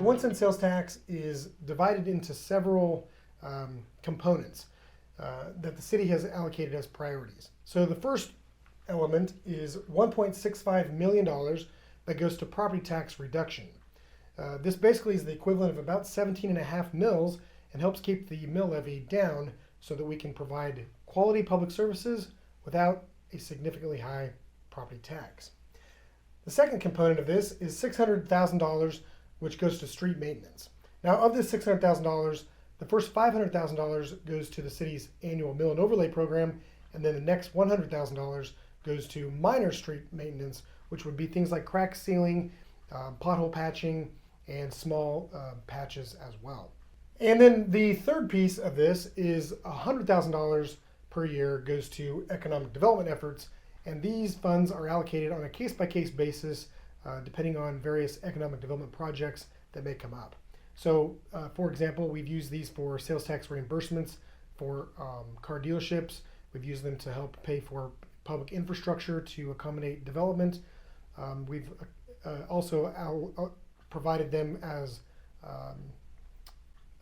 the 1 cent sales tax is divided into several components that the city has allocated as priorities. So the first element is $1.65 million that goes to property tax reduction. This basically is the equivalent of about 17.5 mills and helps keep the mill levy down so that we can provide quality public services without a significantly high property tax. The second component of this is $600,000, which goes to street maintenance. Now, of this $600,000, the first $500,000 goes to the city's annual mill and overlay program, and then the next $100,000 goes to minor street maintenance, which would be things like crack sealing, pothole patching, and small patches as well. And then the third piece of this is $100,000 per year goes to economic development efforts, and these funds are allocated on a case-by-case basis depending on various economic development projects that may come up. So, for example, we've used these for sales tax reimbursements for car dealerships. We've used them to help pay for public infrastructure to accommodate development. We've also provided them as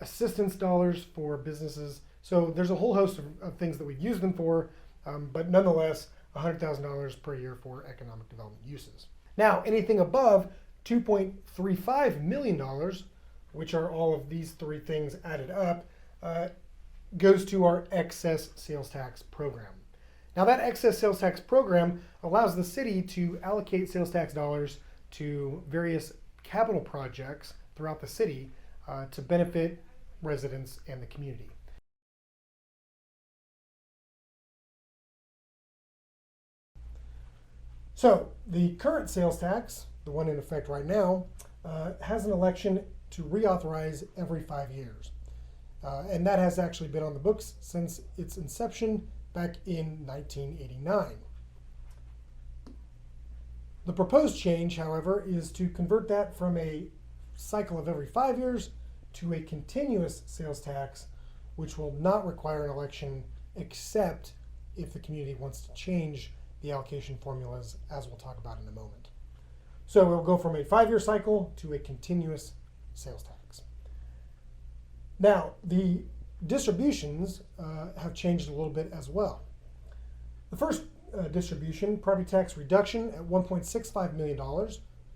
assistance dollars for businesses. So there's a whole host of things that we've used them for, but nonetheless, $100,000 per year for economic development uses. Now, anything above $2.35 million, which are all of these three things added up, goes to our excess sales tax program. Now, that excess sales tax program allows the city to allocate sales tax dollars to various capital projects throughout the city to benefit residents and the community. So the current sales tax, the one in effect right now, has an election to reauthorize every 5 years. And that has actually been on the books since its inception back in 1989. The proposed change, however, is to convert that from a cycle of every 5 years to a continuous sales tax, which will not require an election except if the community wants to change the allocation formulas, as we'll talk about in a moment. So we'll go from a 5-year cycle to a continuous sales tax. Now, the distributions have changed a little bit as well. The first distribution, property tax reduction at $1.65 million,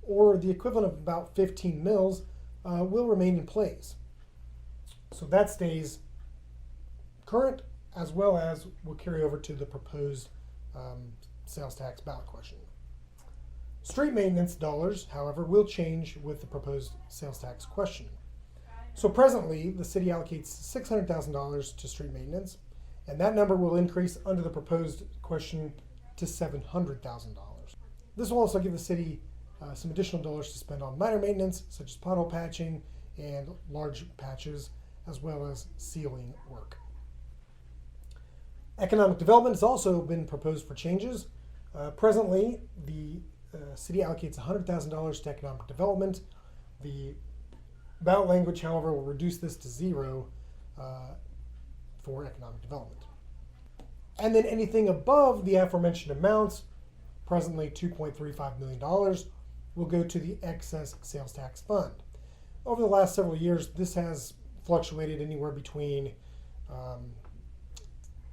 or the equivalent of about 15 mills, will remain in place. So that stays current, as well as will carry over to the proposed sales tax ballot question. Street maintenance dollars, however, will change with the proposed sales tax question. So presently, the city allocates $600,000 to street maintenance, and that number will increase under the proposed question to $700,000. This will also give the city some additional dollars to spend on minor maintenance, such as pothole patching and large patches, as well as sealing work. Economic development has also been proposed for changes. Presently, the city allocates $100,000 to economic development. The ballot language, however, will reduce this to zero for economic development. And then anything above the aforementioned amounts, presently $2.35 million, will go to the excess sales tax fund. Over the last several years, this has fluctuated anywhere between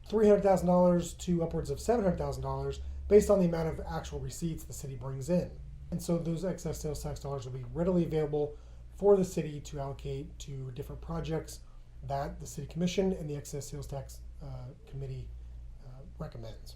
$300,000 to upwards of $700,000 based on the amount of actual receipts the city brings in. And so those excess sales tax dollars will be readily available for the city to allocate to different projects that the City Commission and the Excess Sales Tax Committee recommends.